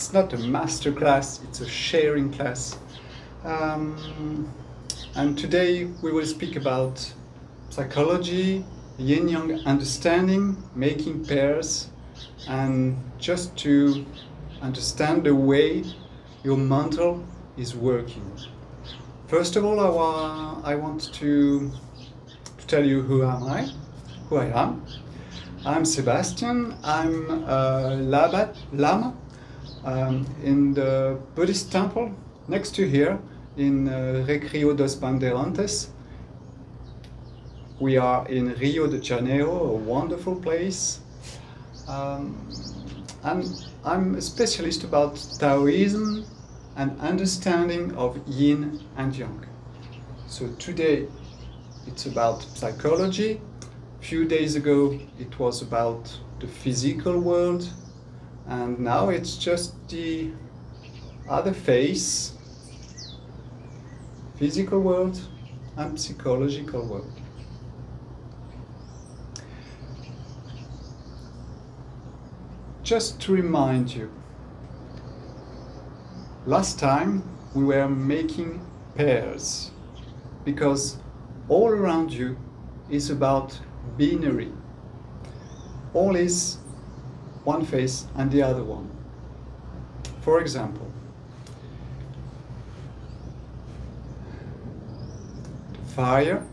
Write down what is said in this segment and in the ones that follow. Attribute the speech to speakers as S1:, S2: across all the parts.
S1: It's not a master class, it's a sharing class. And today we will speak about psychology, yin-yang understanding, making pairs, and just to understand the way your mental is working. First of all, I want to tell you who I am. I'm Sebastian. I'm a Lama in the Buddhist temple next to here in Recreio dos Bandeirantes. We are in Rio de Janeiro, a wonderful place. And I'm a specialist about Taoism and understanding of yin and yang. So today it's about psychology. A few days ago it was about the physical world, and now it's just the other face, physical world and psychological world. Just to remind you, last time we were making pairs because all around you is about binary. All is one face and the other one. For example, the fire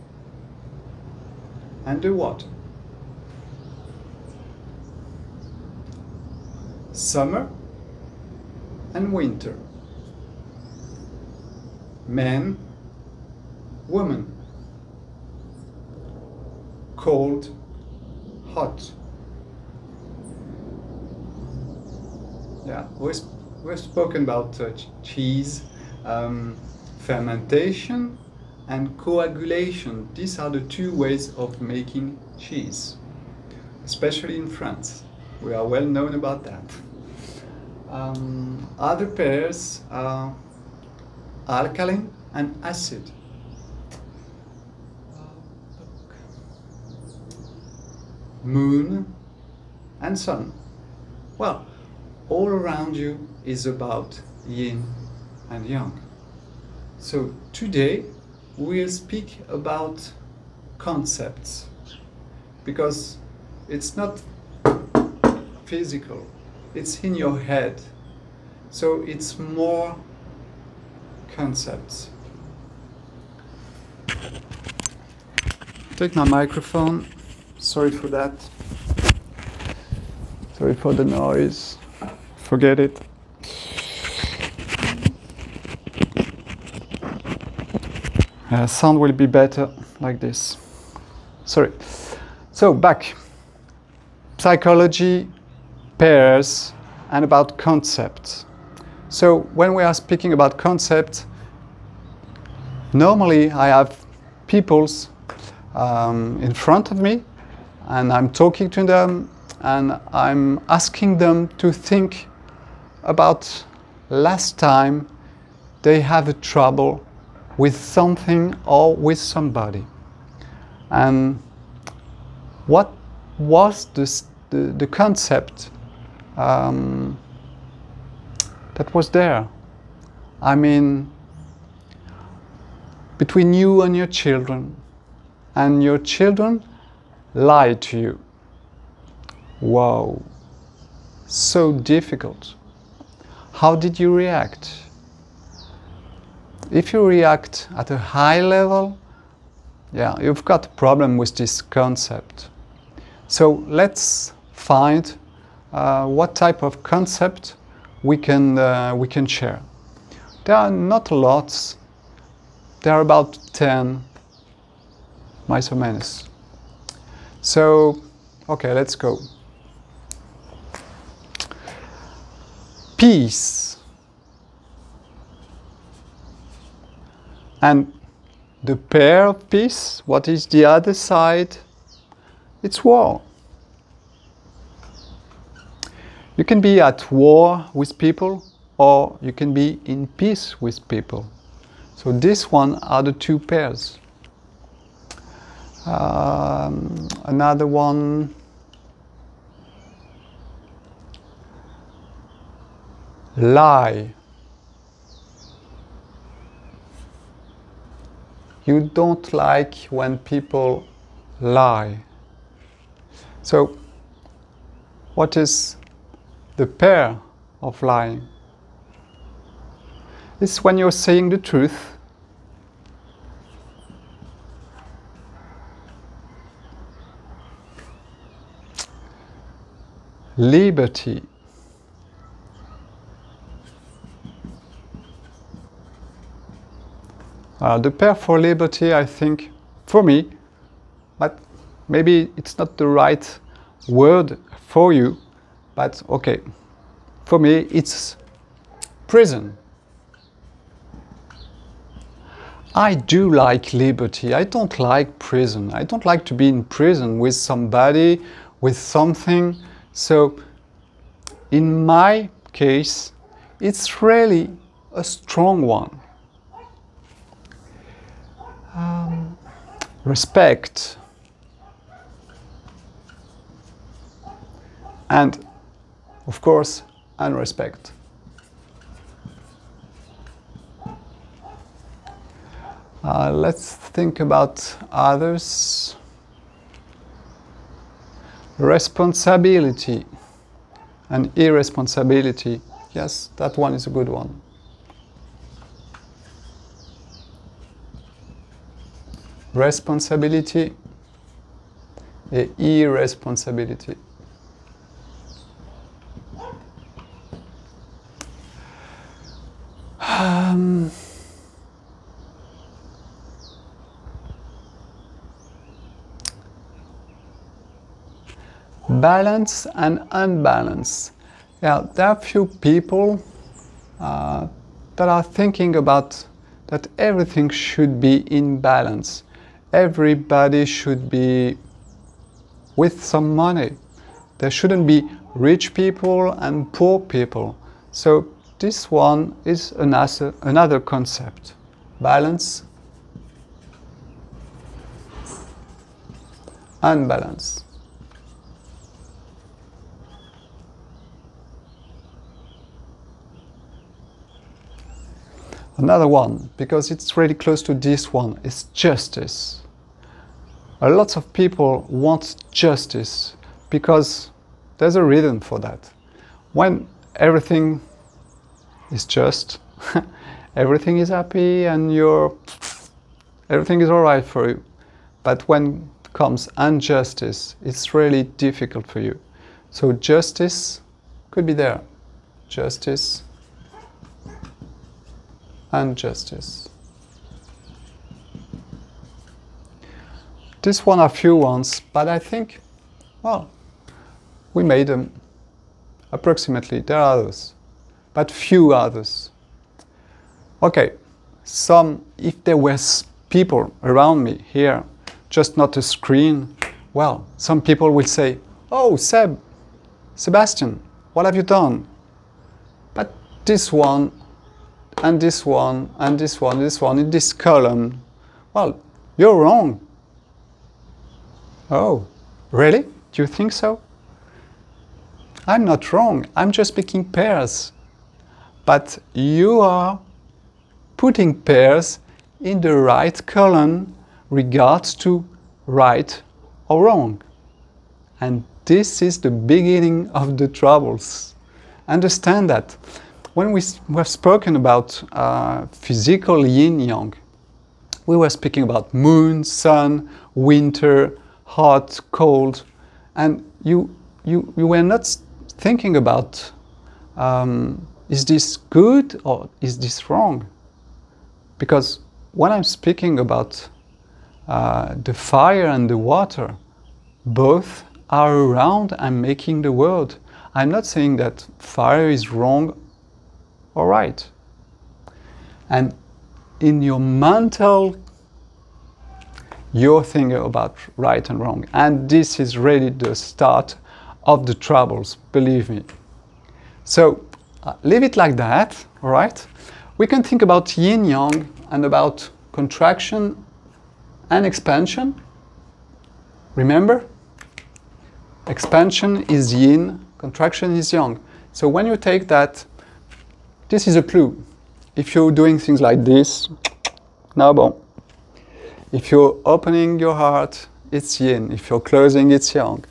S1: and the water. Summer and winter. Man, woman. Cold, hot. Yeah, we've spoken about cheese, fermentation and coagulation. These are the two ways of making cheese, especially in France. We are well known about that. Other pairs are alkaline and acid. Moon and sun. Well, all around you is about yin and yang. So today we'll speak about concepts, because it's not physical, it's in your head. So it's more concepts. Take my microphone. Sorry for that. Sorry for the noise. Forget it. Sound will be better like this. Sorry. So back. Psychology, pairs, and about concepts. So when we are speaking about concepts, normally I have people's in front of me, and I'm talking to them, and I'm asking them to think about last time they have a trouble with something or with somebody, and what was the concept that was there. I mean, between you and your children lied to you. Wow, so difficult. How did you react? If you react at a high level, yeah, you've got a problem with this concept. So let's find what type of concept we can share. There are not lots. There are about 10, mais ou menos. So, okay, let's go. Peace. And the pair of peace, what is the other side? It's war. You can be at war with people, or you can be in peace with people. So this one are the two pairs. Another one, lie. You don't like when people lie. So, what is the pair of lying? It's when you're saying the truth, liberty. The pair for liberty, I think, for me, but maybe it's not the right word for you, but okay, for me it's prison. I do like liberty. I don't like prison. I don't like to be in prison with somebody, with something. So, in my case, it's really a strong one. Respect. And, of course, unrespect. Let's think about others. Responsibility and irresponsibility. Yes, that one is a good one. Responsibility and irresponsibility. Balance and unbalance. Yeah, there are few people that are thinking about that everything should be in balance. Everybody should be with some money. There shouldn't be rich people and poor people. So this one is another concept. Balance, unbalance. Another one, because it's really close to this one, is justice. A lot of people want justice because there's a reason for that. When everything is just, everything is happy and everything is alright for you. But when comes injustice, it's really difficult for you. So justice could be there. Justice and justice. This one are few ones, but I think, well, we made them approximately. There are others, but few others. Okay, if there was people around me here, just not a screen, well, some people will say, oh, Sebastian, what have you done? But this one, and this one, and this one, this one, in this column, well, you're wrong. Oh, really? Do you think so? I'm not wrong, I'm just picking pairs. But you are putting pairs in the right column regards to right or wrong. And this is the beginning of the troubles. Understand that. When we have spoken about physical yin-yang, we were speaking about moon, sun, winter, hot, cold, and you were not thinking about is this good or is this wrong? Because when I'm speaking about the fire and the water, both are around and making the world. I'm not saying that fire is wrong or right. And in your mental, you're thinking about right and wrong. And this is really the start of the troubles, believe me. So leave it like that, all right? We can think about yin-yang and about contraction and expansion. Remember? Expansion is yin, contraction is yang. So when you take that this is a clue. If you're doing things like this, now bon. If you're opening your heart, it's yin. If you're closing, it's yang.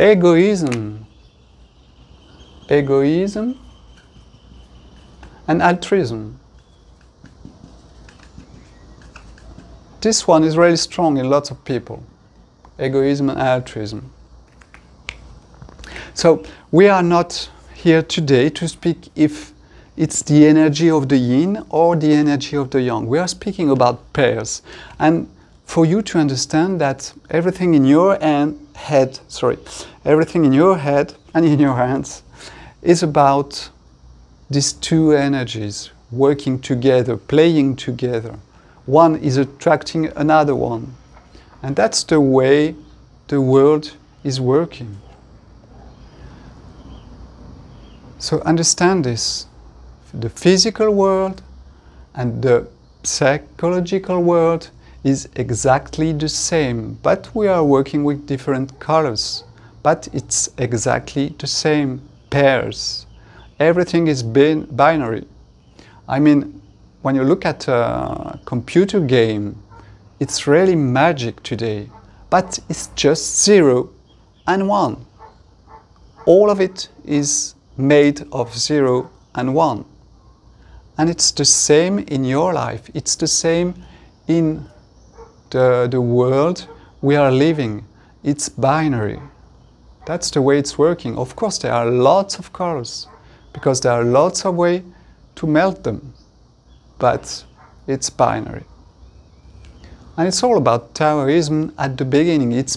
S1: Egoism and altruism. This one is really strong in lots of people. Egoism and altruism. So we are not here today to speak if it's the energy of the yin or the energy of the yang. We are speaking about pairs. And for you to understand that everything in your everything in your head and in your hands is about these two energies working together, playing together. One is attracting another one. And that's the way the world is working. So understand this. The physical world and the psychological world is exactly the same, but we are working with different colors. But it's exactly the same pairs. Everything is binary. I mean, when you look at a computer game, it's really magic today, but it's just 0 and 1. All of it is made of 0 and 1. And it's the same in your life. It's the same in the world we are living. It's binary. That's the way it's working. Of course, there are lots of colors, because there are lots of ways to melt them. But it's binary. And it's all about Taoism at the beginning. It's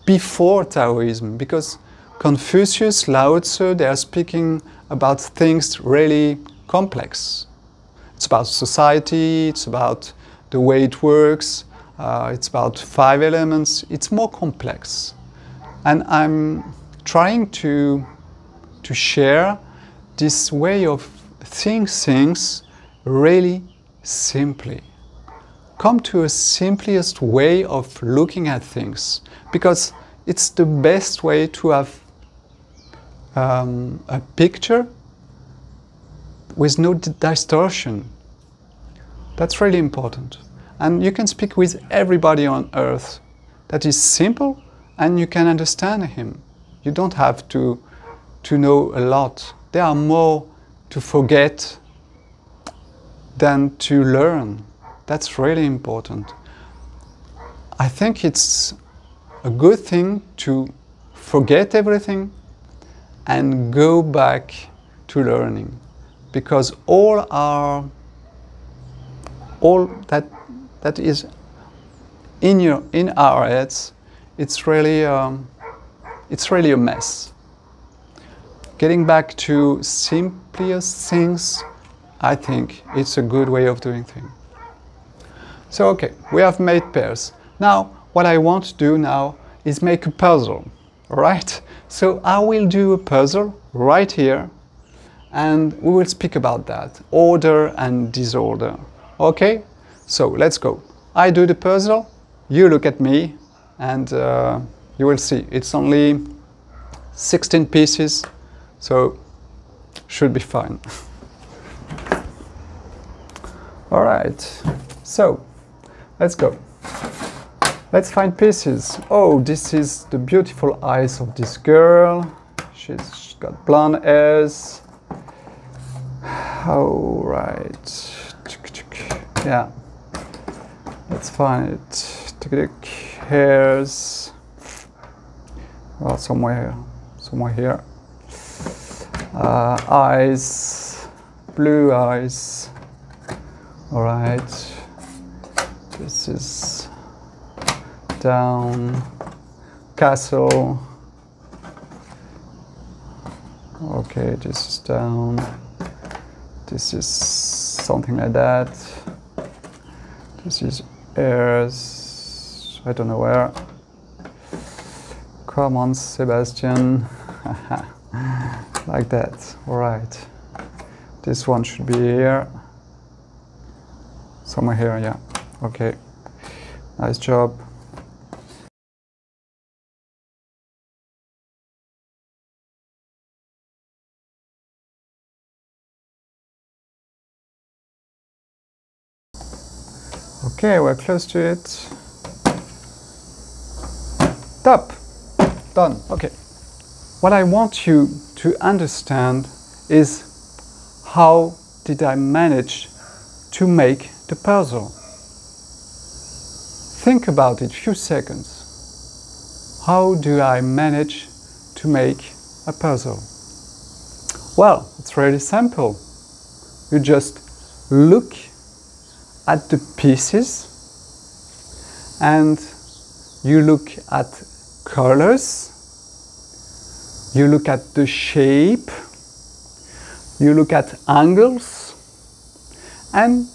S1: before Taoism, because Confucius, Lao Tzu, they are speaking about things really complex. It's about society, it's about the way it works, it's about 5 elements. It's more complex. And I'm trying to share this way of seeing things really simply. Come to a simplest way of looking at things, because it's the best way to have a picture with no distortion. That's really important. And you can speak with everybody on earth. That is simple, and you can understand him. You don't have to know a lot. There are more to forget than to learn. That's really important. I think it's a good thing to forget everything and go back to learning, because all that is in our heads, it's really a mess. Getting back to simplest things, I think it's a good way of doing things. So okay, we have made pairs. Now, what I want to do now is make a puzzle, all right? So I will do a puzzle right here, and we will speak about that, order and disorder. Okay? So let's go. I do the puzzle, you look at me, and you will see it's only 16 pieces, so should be fine. All right, so let's go. Let's find pieces. Oh, this is the beautiful eyes of this girl. She's got blonde hairs. All right. Yeah. Let's find it. Hairs. Well, somewhere here. Eyes. Blue eyes. All right. This is down. Castle. Okay, this is down. This is something like that. This is airs. I don't know where. Come on, Sebastian. Like that. All right. This one should be here. Somewhere here, yeah. Okay. Nice job. Okay, we're close to it. Stop. Done. Okay. What I want you to understand is how did I manage to make the puzzle. Think about it a few seconds. How do I manage to make a puzzle? Well, it's really simple. You just look at the pieces and you look at colors, you look at the shape, you look at angles, and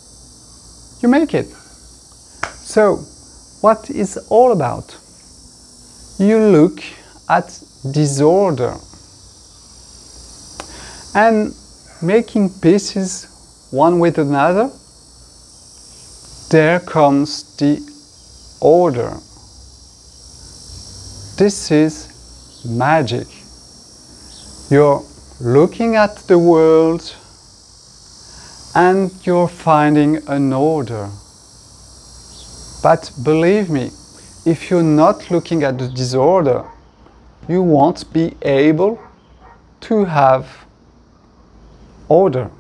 S1: you make it. So, what is all about? You look at disorder and making pieces one with another, there comes the order. This is magic. You're looking at the world and you're finding an order. But believe me, if you're not looking at the disorder, you won't be able to have order.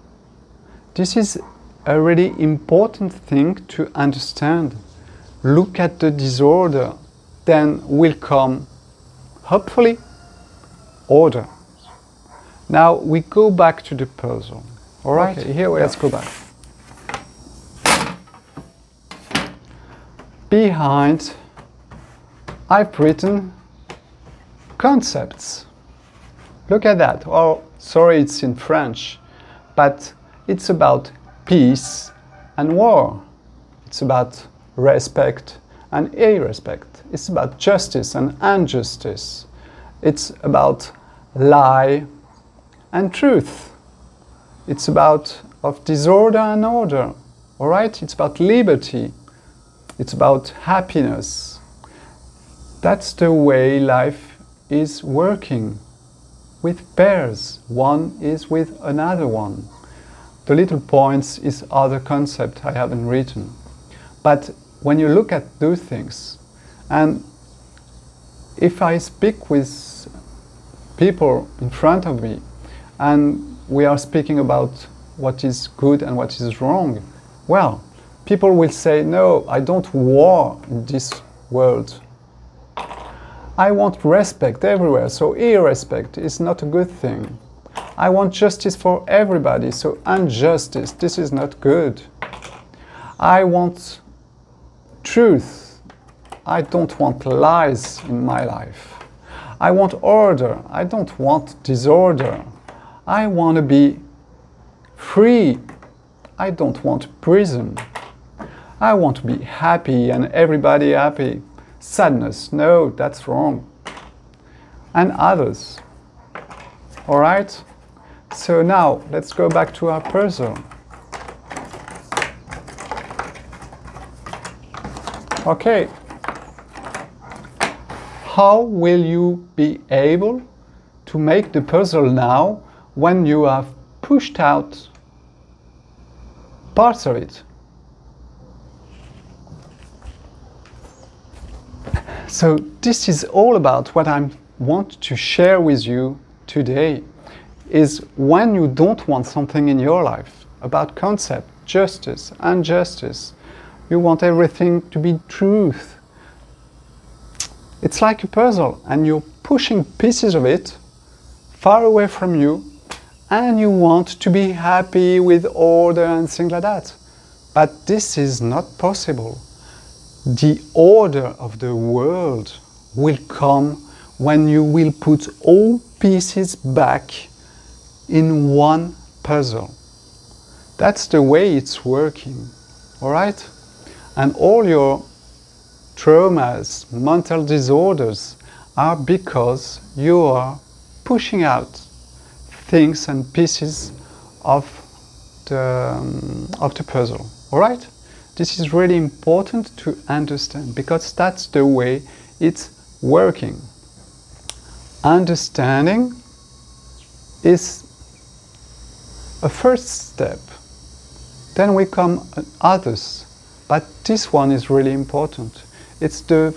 S1: This is a really important thing to understand. Look at the disorder, then will come, hopefully, order. Now we go back to the puzzle. All right, okay, here we let's go back. Behind, I've written concepts. Look at that. Oh, sorry, it's in French, but it's about peace and war. It's about respect and irrespect. It's about justice and injustice. It's about lie and truth. It's about of disorder and order. All right? It's about liberty. It's about happiness. That's the way life is working. With pairs, one is with another one. The little points is other concept I haven't written. But when you look at those things, and if I speak with people in front of me, and we are speaking about what is good and what is wrong, well, people will say, no, I don't war in this world. I want respect everywhere, so irrespect is not a good thing. I want justice for everybody, so injustice, this is not good. I want truth. I don't want lies in my life. I want order. I don't want disorder. I want to be free. I don't want prison. I want to be happy and everybody happy. Sadness, no, that's wrong. And others. All right? So now, let's go back to our puzzle. Okay. How will you be able to make the puzzle now when you have pushed out parts of it? So this is all about what I want to share with you today, is when you don't want something in your life, about concept, justice, injustice, you want everything to be truth. It's like a puzzle and you're pushing pieces of it far away from you and you want to be happy with order and things like that. But this is not possible. The order of the world will come when you will put all pieces back in one puzzle. That's the way it's working, all right? And all your traumas, mental disorders are because you are pushing out things and pieces of the puzzle, all right? This is really important to understand because that's the way it's working. Understanding is a first step. Then we come others. But this one is really important. It's the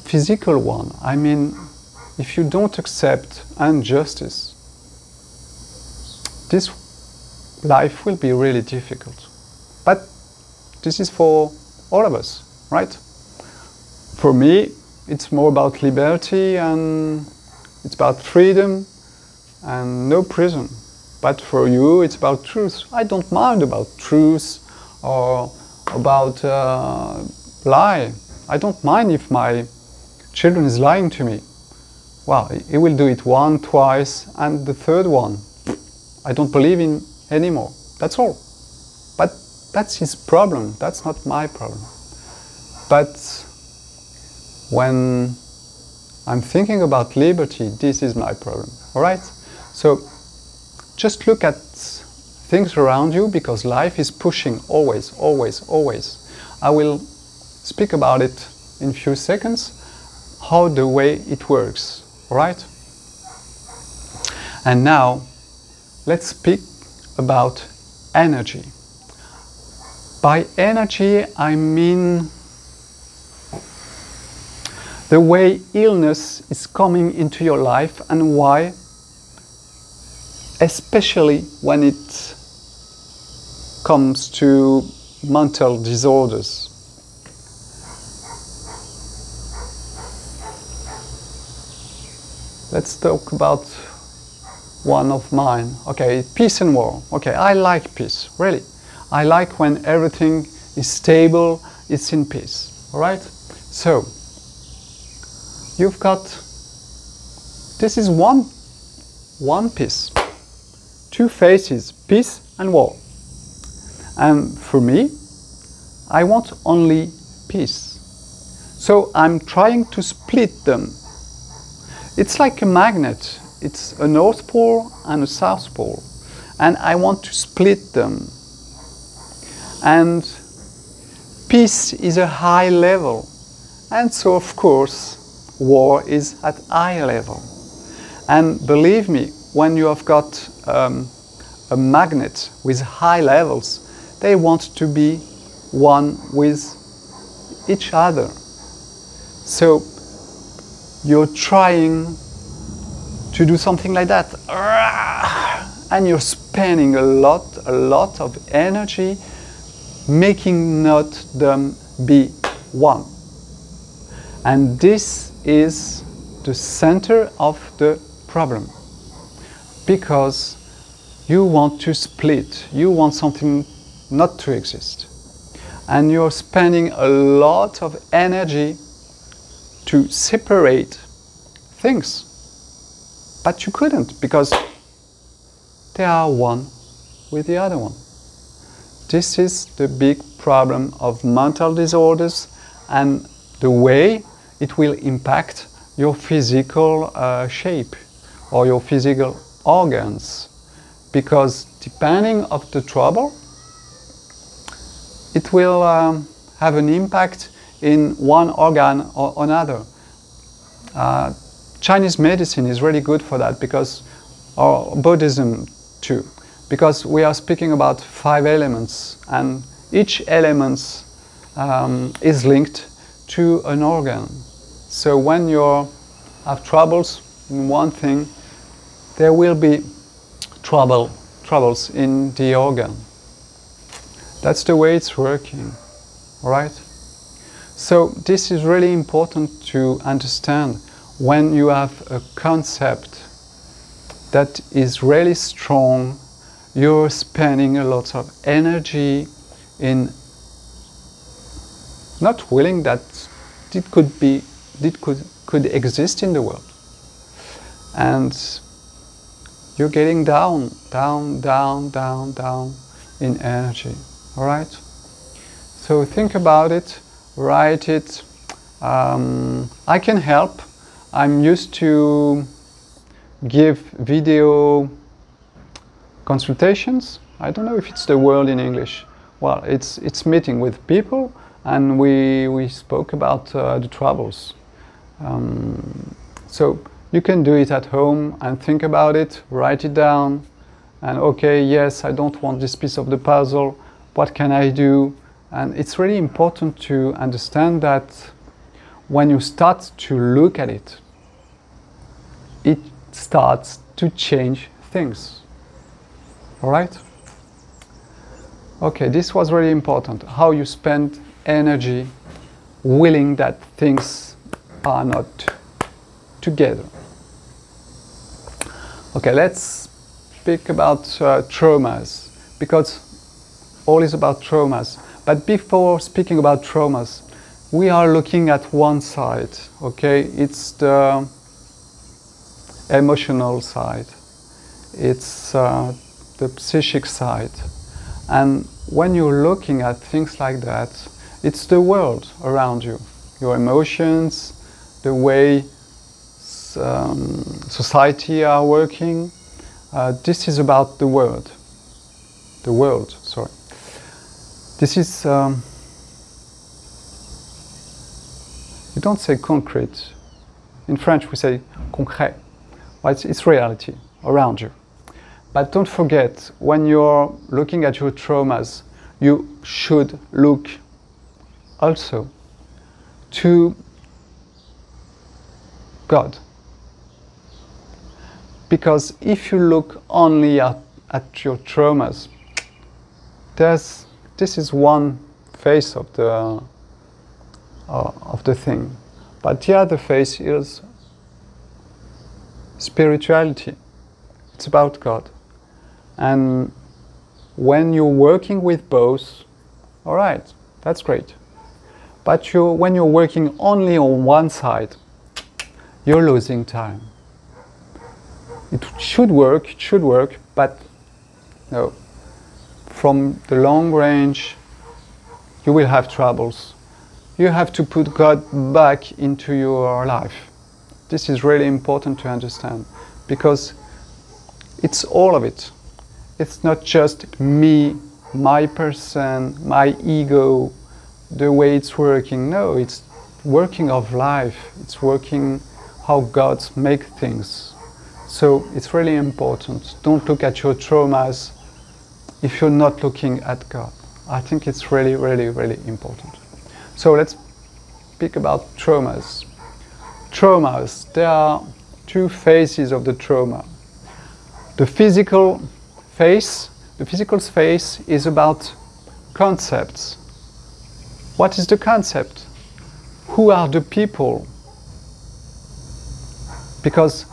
S1: physical one. I mean, if you don't accept injustice, this life will be really difficult. But this is for all of us, right? For me, it's more about liberty and it's about freedom and no prison. But for you, it's about truth. I don't mind about truth or about lie. I don't mind if my children is lying to me. Well, he will do it one, twice, and the third one, I don't believe in anymore. That's all. But that's his problem. That's not my problem. But when I'm thinking about liberty, this is my problem. All right? So just look at things around you, because life is pushing always, always, always. I will speak about it in a few seconds, how the way it works. All right? And now, let's speak about energy. By energy, I mean the way illness is coming into your life and why, especially when it comes to mental disorders. Let's talk about one of mine. Okay, peace and war. Okay, I like peace, really. I like when everything is stable, it's in peace. All right? So, you've got, this is one piece. Two faces, peace and war. And for me, I want only peace. So I'm trying to split them. It's like a magnet. It's a North Pole and a South Pole. And I want to split them. And peace is a high level. And so, of course, war is at high level. And believe me, when you have got a magnet with high levels, they want to be one with each other. So you're trying to do something like that, and you're spending a lot of energy making not them be one. And this is the center of the problem, because you want to split, you want something not to exist, and you're spending a lot of energy to separate things, but you couldn't, because they are one with the other one. This is the big problem of mental disorders and the way it will impact your physical shape or your physical organs, because depending on the trouble, it will have an impact in one organ or another. Chinese medicine is really good for that, because, or Buddhism too, because we are speaking about 5 elements, and each element is linked to an organ. So when you have troubles in one thing, there will be troubles in the organ. That's the way it's working, all right? So this is really important to understand. When you have a concept that is really strong, you're spending a lot of energy in not willing that it could exist in the world. And you're getting down in energy, all right? So think about it, write it. I can help. I'm used to give video consultations. I don't know if it's the word in English. Well, it's meeting with people, and we spoke about the troubles. So you can do it at home and think about it, write it down, and okay, yes, I don't want this piece of the puzzle, What can I do? And it's really important to understand that when you start to look at it, it starts to change things. All right? Okay, this was really important. How you spend energy willing that things are not together. Okay, let's speak about traumas, because all is about traumas. But before speaking about traumas, we are looking at one side, okay? It's the emotional side. It's the psychic side. And when you're looking at things like that, it's the world around you, your emotions, the way society are working. This is about the world. The world, sorry. This is, you don't say concrete. In French we say concret. Well, it's reality around you. But don't forget, when you're looking at your traumas, you should look also to God. Because if you look only at your traumas, this is one face of the thing. But the other face is spirituality. It's about God. And when you're working with both, all right, that's great. But when you're working only on one side, you're losing time. It should work, but no. From the long range, you will have troubles. You have to put God back into your life. This is really important to understand, because it's all of it. It's not just me, my person, my ego, the way it's working. No, it's working of life. It's working how God makes things. So it's really important. Don't look at your traumas if you're not looking at God. I think it's really, really, really important. So let's speak about traumas. Traumas, there are two phases of the trauma. The physical phase is about concepts. What is the concept? Who are the people? Because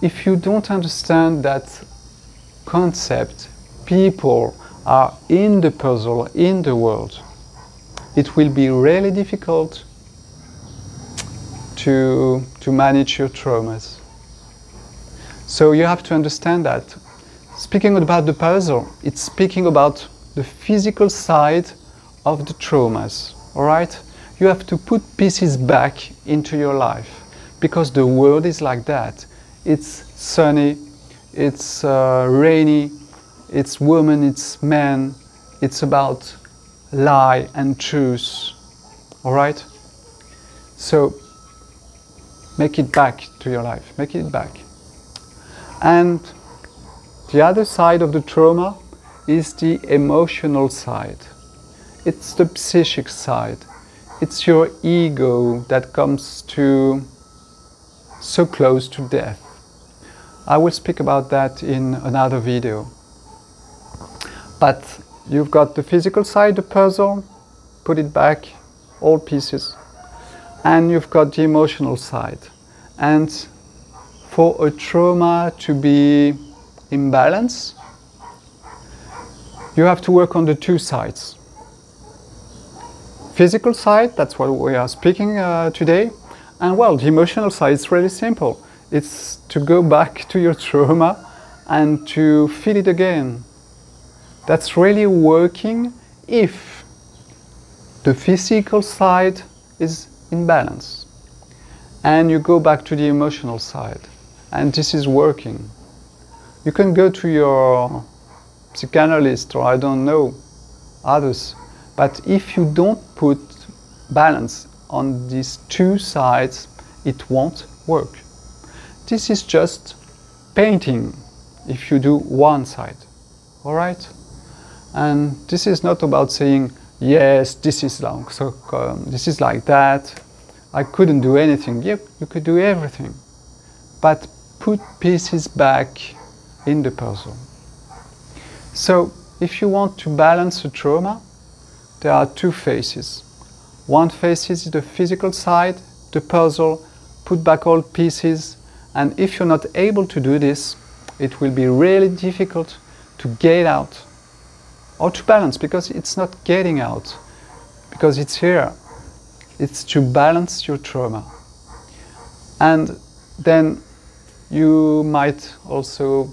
S1: if you don't understand that concept, people are in the puzzle, in the world, it will be really difficult to manage your traumas. So you have to understand that. Speaking about the puzzle, it's speaking about the physical side of the traumas, all right? You have to put pieces back into your life, because the world is like that. It's sunny, it's rainy, it's woman, it's man, it's about lie and truth, all right? So make it back to your life, make it back. And the other side of the trauma is the emotional side. It's the psychic side. It's your ego that comes to so close to death. I will speak about that in another video. But you've got the physical side, the puzzle, put it back, all pieces. And you've got the emotional side. And for a trauma to be in balance, you have to work on the two sides. Physical side, that's what we are speaking today. And well, the emotional side is really simple. It's to go back to your trauma and to feel it again. That's really working if the physical side is in balance. And you go back to the emotional side. And this is working. You can go to your psychanalyst or I don't know, others. But if you don't put balance on these two sides, it won't work. This is just painting if you do one side, all right? And this is not about saying, yes, this is long, so this is like that. I couldn't do anything. Yep, you could do everything. But put pieces back in the puzzle. So if you want to balance a trauma, there are two phases. One phase is the physical side, the puzzle, put back all pieces, and if you're not able to do this, it will be really difficult to get out or to balance, because it's not getting out, because it's here. It's to balance your trauma. And then you might also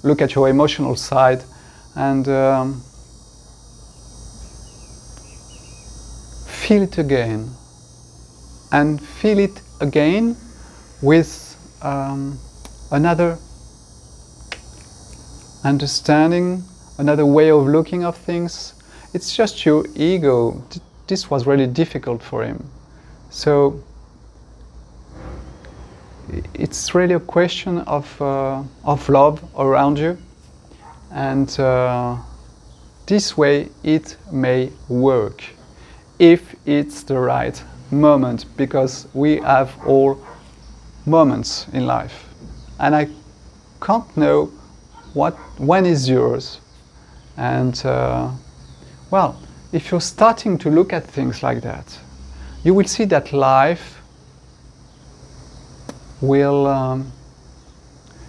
S1: look at your emotional side and feel it again. And feel it again with another understanding, another way of looking at things. It's just your ego. This was really difficult for him. So it's really a question of love around you. And this way it may work, if it's the right moment, because we have all moments in life. And I can't know when is yours. And well, if you're starting to look at things like that, you will see that life will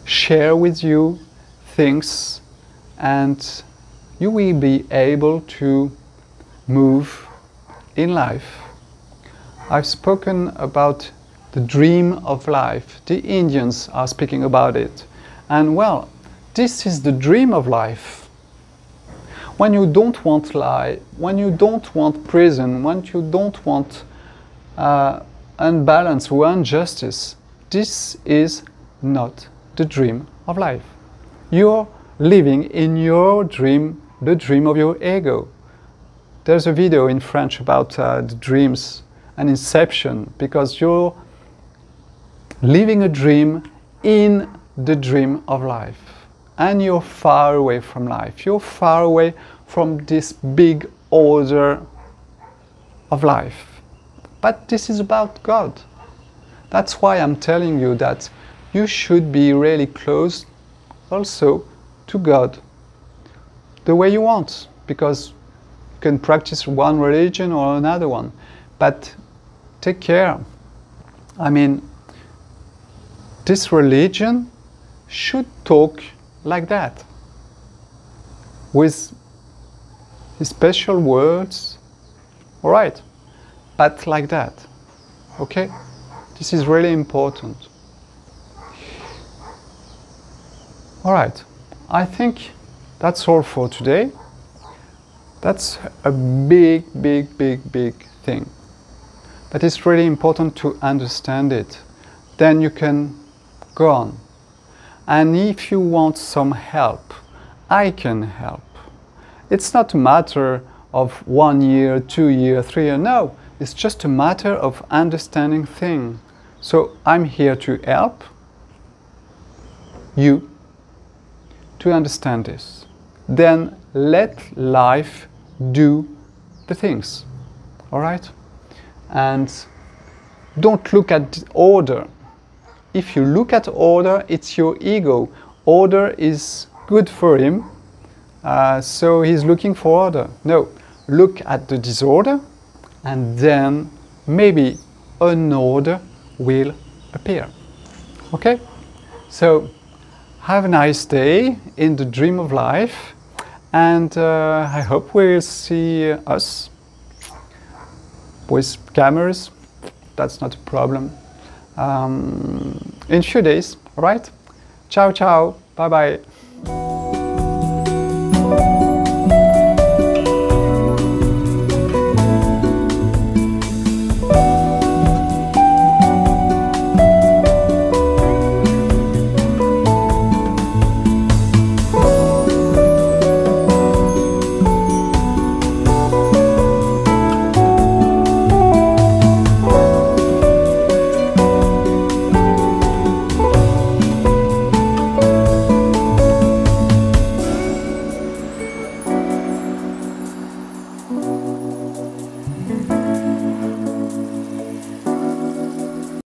S1: share with you things, and you will be able to move in life. I've spoken about the dream of life. The Indians are speaking about it. And well, this is the dream of life. When you don't want lie, when you don't want prison, when you don't want unbalance or injustice, this is not the dream of life. You're living in your dream, the dream of your ego. There's a video in French about the dreams and inception, because you're living a dream in the dream of life. And you're far away from life. You're far away from this big order of life. But this is about God. That's why I'm telling you that you should be really close also to God, the way you want, because you can practice one religion or another one, but take care. I mean, this religion should talk like that, with special words, all right, but like that, okay? This is really important. All right, I think that's all for today. That's a big thing. But it's really important to understand it. Then you can go on. And if you want some help, I can help. It's not a matter of 1 year, 2 years, 3 years. No, it's just a matter of understanding things. So I'm here to help you to understand this. Then let life do the things. All right? And don't look at the order. If you look at order, it's your ego. Order is good for him, so he's looking for order. No, look at the disorder, and then maybe an order will appear. Okay? So have a nice day in the dream of life, and I hope we'll see us with cameras. That's not a problem. In a few days, all right? Ciao, ciao. Bye-bye.